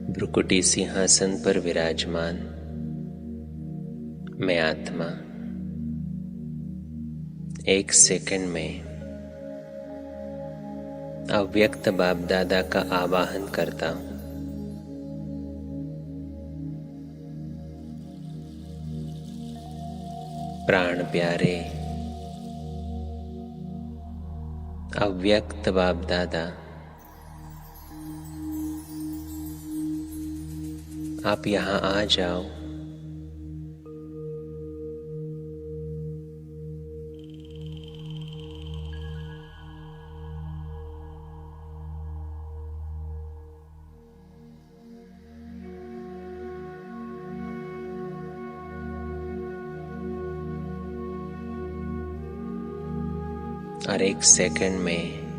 भ्रुकुटी सिंहासन पर विराजमान मैं आत्मा एक सेकंड में अव्यक्त बाप दादा का आवाहन करता हूं। प्राण प्यारे अव्यक्त बाप दादा, आप यहां आ जाओ। और एक सेकंड में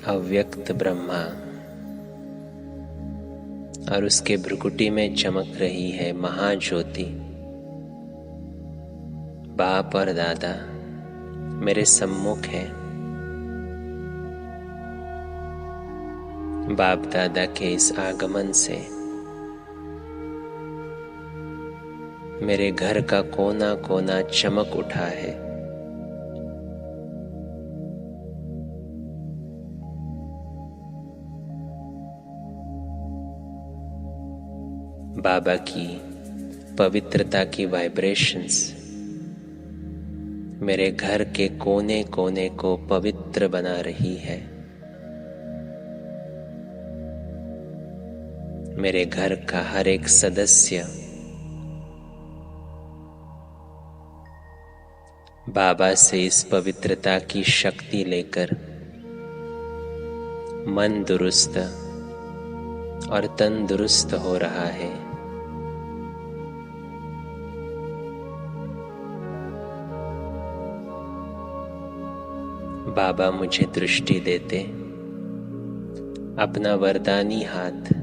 अव्यक्त ब्रह्मा और उसके भ्रुकुटी में चमक रही है महाज्योति। बाप और दादा मेरे सम्मुख है। बाप दादा के इस आगमन से मेरे घर का कोना कोना चमक उठा है। बाबा की पवित्रता की वाइब्रेशंस मेरे घर के कोने कोने को पवित्र बना रही है। मेरे घर का हर एक सदस्य बाबा से इस पवित्रता की शक्ति लेकर मन दुरुस्त और तन दुरुस्त हो रहा है। बाबा मुझे दृष्टि देते अपना वरदानी हाथ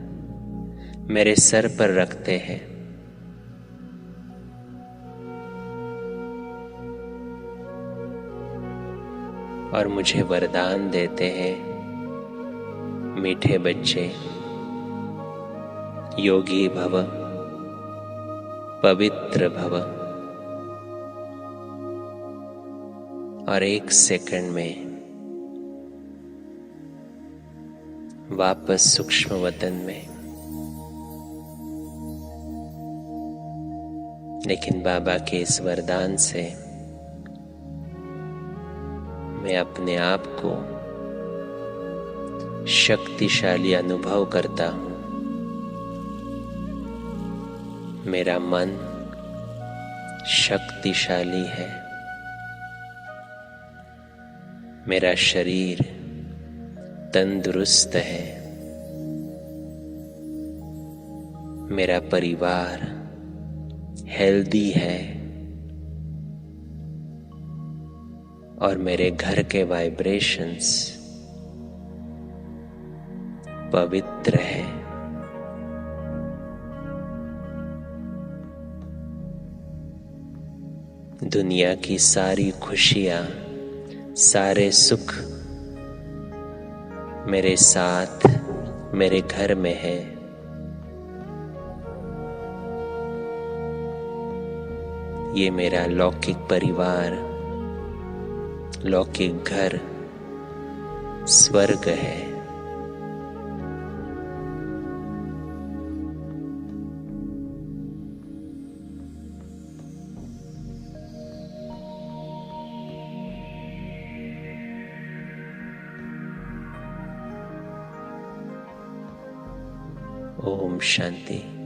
मेरे सर पर रखते हैं और मुझे वरदान देते हैं, मीठे बच्चे, योगी भव, पवित्र भव। और एक सेकंड में वापस सूक्ष्म वतन में। लेकिन बाबा के इस वरदान से मैं अपने आप को शक्तिशाली अनुभव करता हूं। मेरा मन शक्तिशाली है। मेरा शरीर तंदुरुस्त है। मेरा परिवार हेल्दी है और मेरे घर के वाइब्रेशंस पवित्र है। दुनिया की सारी खुशियां, सारे सुख मेरे साथ मेरे घर में है। ये मेरा लौकिक परिवार, लौकिक घर स्वर्ग है। ओम शांति।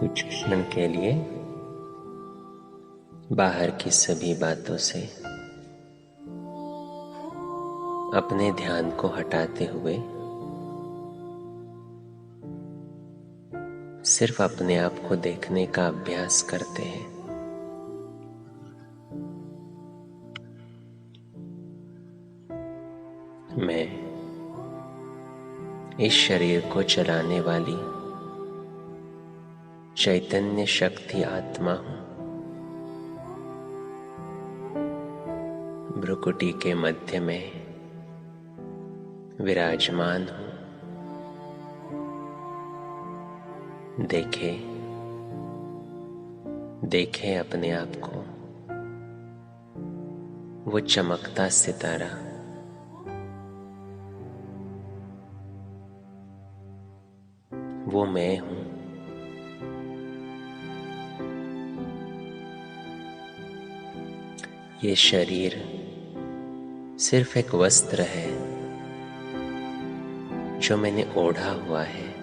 कुछ क्षण के लिए बाहर की सभी बातों से अपने ध्यान को हटाते हुए सिर्फ अपने आप को देखने का अभ्यास करते हैं। मैं इस शरीर को चलाने वाली चैतन्य शक्ति आत्मा हूं। भ्रुकुटी के मध्य में विराजमान हूं। देखे अपने आप को, वो चमकता सितारा। वो मैं हूं। ये शरीर सिर्फ एक वस्त्र है जो मैंने ओढ़ा हुआ है।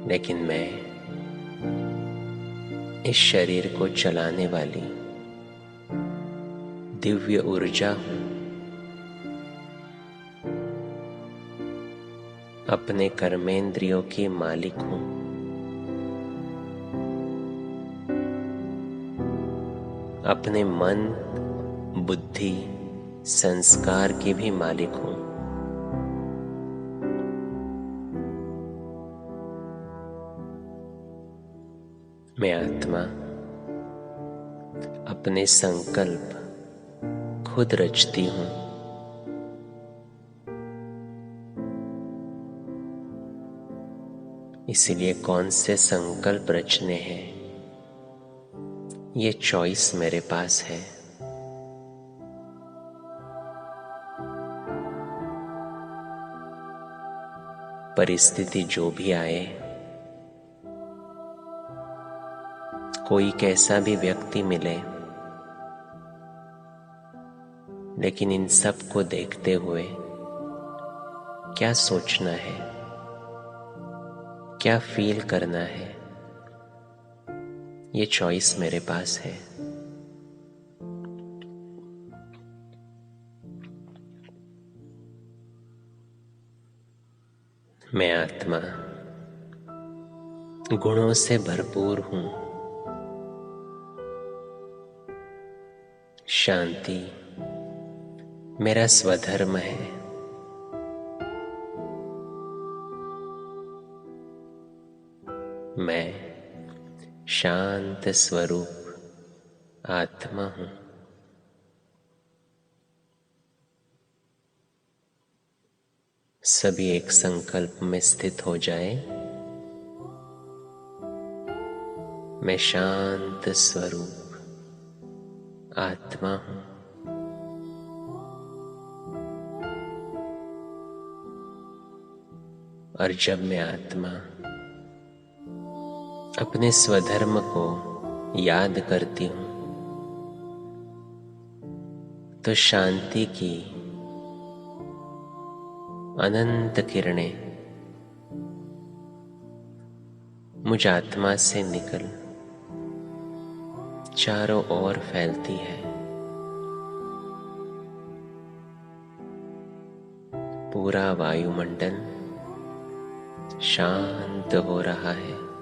लेकिन मैं इस शरीर को चलाने वाली दिव्य ऊर्जा हूं। अपने कर्मेंद्रियों की मालिक हूं। अपने मन, बुद्धि, संस्कार की भी मालिक हूं। मैं आत्मा अपने संकल्प खुद रचती हूं। इसीलिए कौन से संकल्प रचने हैं, ये चॉइस मेरे पास है। परिस्थिति जो भी आए, कोई कैसा भी व्यक्ति मिले, लेकिन इन सब को देखते हुए क्या सोचना है, क्या फील करना है, ये चॉइस मेरे पास है। मैं आत्मा गुणों से भरपूर हूं। शांति मेरा स्वधर्म है। मैं शांत स्वरूप आत्मा हूं। सभी एक संकल्प में स्थित हो जाए। मैं शांत स्वरूप आत्मा हूं। और जब मैं आत्मा अपने स्वधर्म को याद करती हूं, तो शांति की अनंत किरणें मुझ आत्मा से निकल चारों ओर फैलती है। पूरा वायुमंडल शांत हो रहा है।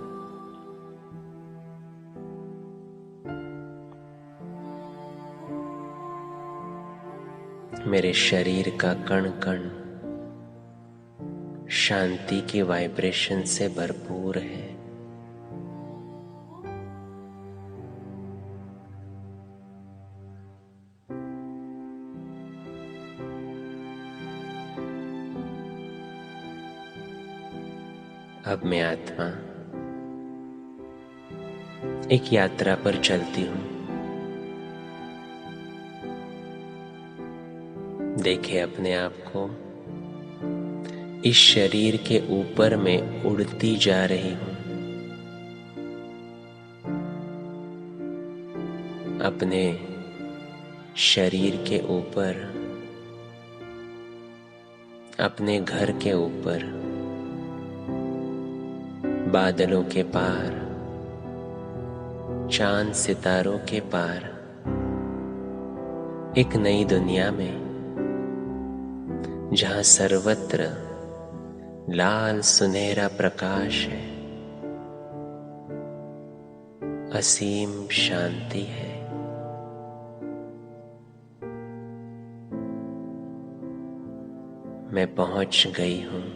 मेरे शरीर का कण कण शांति की वाइब्रेशन से भरपूर है। अब मैं आत्मा एक यात्रा पर चलती हूं। देखे अपने आप को इस शरीर के ऊपर में उड़ती जा रही हूं। अपने शरीर के ऊपर, अपने घर के ऊपर बादलों के पार, चांद सितारों के पार, एक नई दुनिया में जहां सर्वत्र लाल सुनहरा प्रकाश है, असीम शांति है। मैं पहुंच गई हूं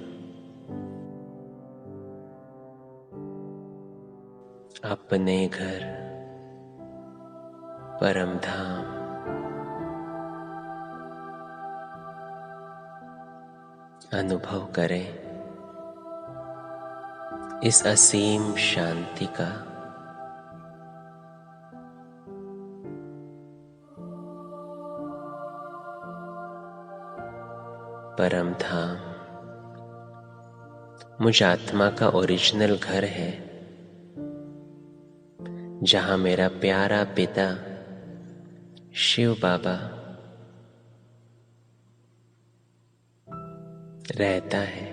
अपने घर, परम धाम। अनुभव करें इस असीम शांति का। परम धाम मुझ आत्मा का ओरिजिनल घर है, जहां मेरा प्यारा पिता शिव बाबा रहता है।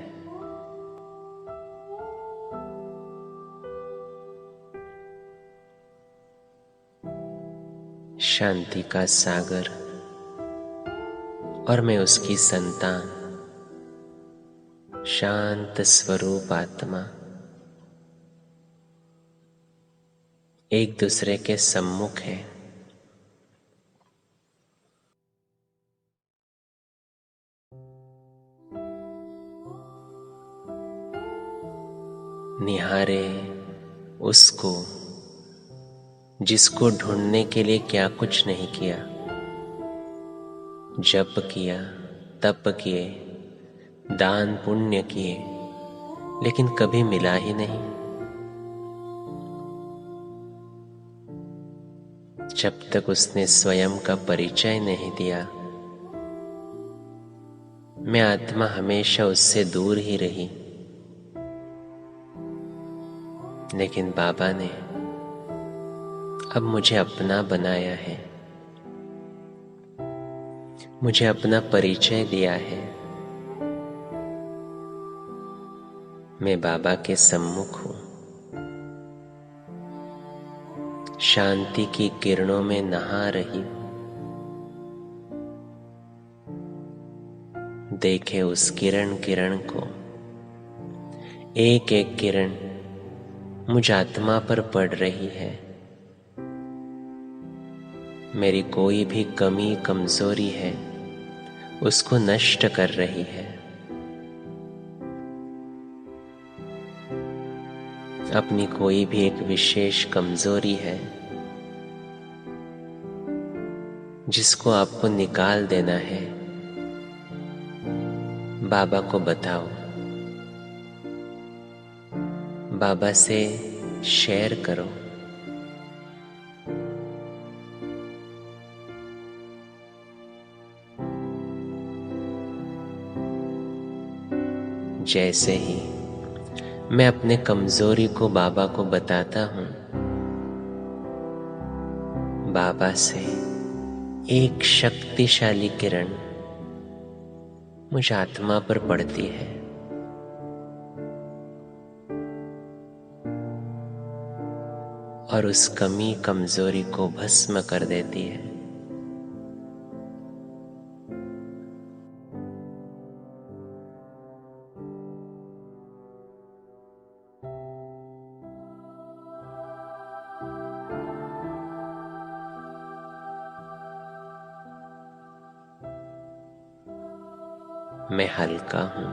शांति का सागर, और मैं उसकी संतान, शांत स्वरूप आत्मा, एक दूसरे के सम्मुख है। निहारे उसको जिसको ढूंढने के लिए क्या कुछ नहीं किया, जप किया, तप किए, दान पुण्य किए, लेकिन कभी मिला ही नहीं। जब तक उसने स्वयं का परिचय नहीं दिया, मैं आत्मा हमेशा उससे दूर ही रही। लेकिन बाबा ने अब मुझे अपना बनाया है, मुझे अपना परिचय दिया है। मैं बाबा के सम्मुख हूं, शांति की किरणों में नहा रही हूं। देखे उस किरण किरण को, एक एक किरण मुझ आत्मा पर पड़ रही है। मेरी कोई भी कमी कमजोरी है, उसको नष्ट कर रही है। अपनी कोई भी एक विशेष कमजोरी है जिसको आपको निकाल देना है, बाबा को बताओ, बाबा से शेयर करो। जैसे ही मैं अपने कमजोरी को बाबा को बताता हूं, बाबा से एक शक्तिशाली किरण मुझ आत्मा पर पड़ती है। और उस कमी कमजोरी को भस्म कर देती है। मैं हल्का हूं,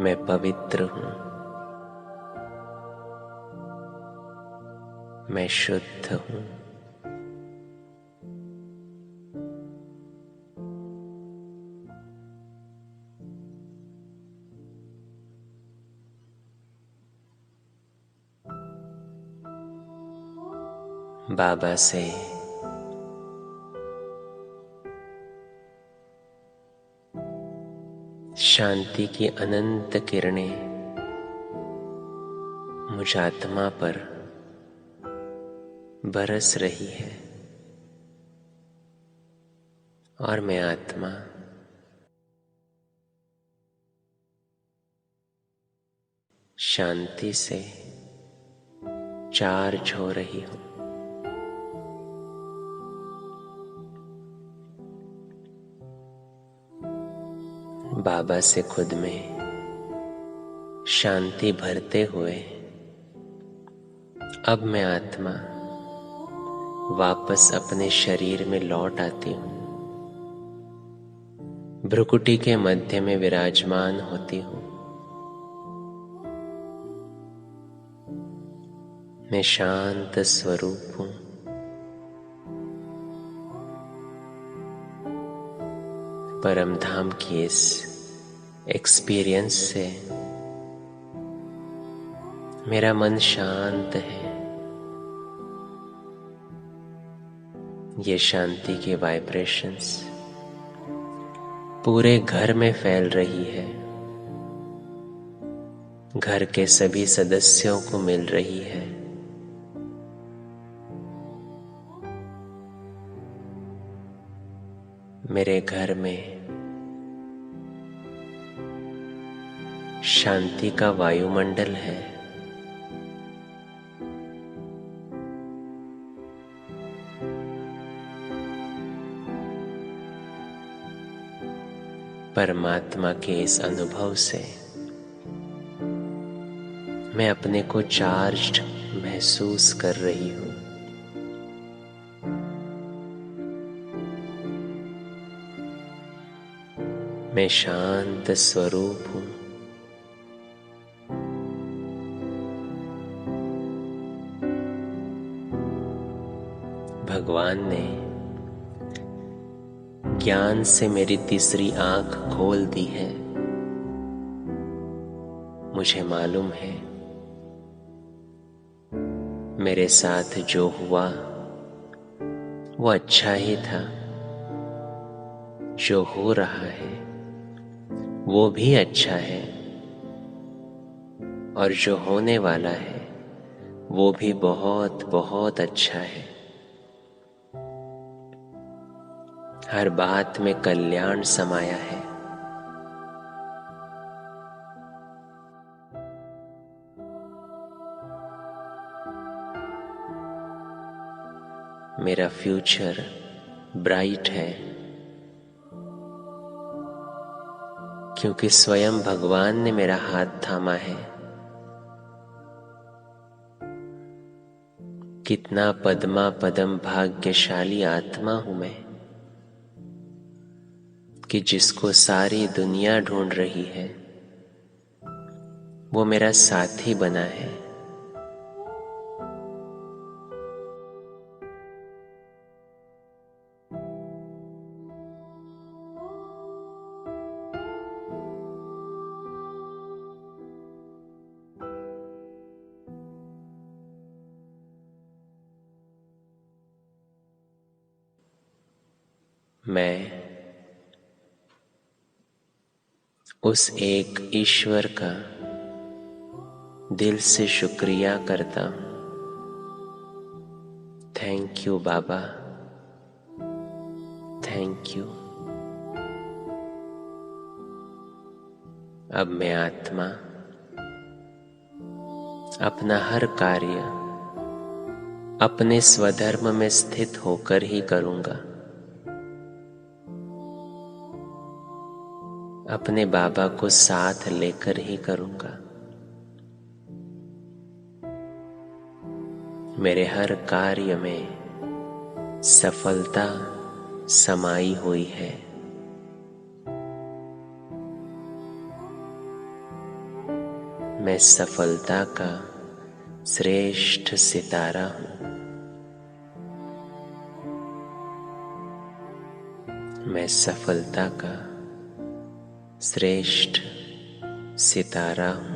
मैं पवित्र हूं, मैं शुद्ध हूं। बाबा से शांति की अनंत किरणें मुझ आत्मा पर बरस रही है, और मैं आत्मा शांति से चार्ज हो रही हूँ। बाबा से खुद में शांति भरते हुए अब मैं आत्मा वापस अपने शरीर में लौट आती हूँ। भ्रुकुटी के मध्य में विराजमान होती हूँ। मैं शांत स्वरूप हूँ। परम धाम की इस एक्सपीरियंस से मेरा मन शांत है। ये शांति की वाइब्रेशंस पूरे घर में फैल रही है। घर के सभी सदस्यों को मिल रही है। मेरे घर में शांति का वायुमंडल है। परमात्मा के इस अनुभव से मैं अपने को चार्ज्ड महसूस कर रही हूँ। मैं शांत स्वरूप हूँ। भगवान ने ज्ञान से मेरी तीसरी आंख खोल दी है। मुझे मालूम है मेरे साथ जो हुआ वो अच्छा ही था। जो हो रहा है वो भी अच्छा है, और जो होने वाला है वो भी बहुत बहुत अच्छा है। हर बात में कल्याण समाया है। मेरा फ्यूचर ब्राइट है, क्योंकि स्वयं भगवान ने मेरा हाथ थामा है। कितना पद्मा पदम भाग्यशाली आत्मा हूं मैं, कि जिसको सारी दुनिया ढूंढ रही है वो मेरा साथी बना है। मैं उस एक ईश्वर का दिल से शुक्रिया करता हूँ। Thank you Baba, thank you. अब मैं आत्मा अपना हर कार्य अपने स्वधर्म में स्थित होकर ही करूंगा। अपने बाबा को साथ लेकर ही करूंगा। मेरे हर कार्य में सफलता समाई हुई है। मैं सफलता का श्रेष्ठ सितारा हूं। मैं सफलता का श्रेष्ठ सितारा हूं।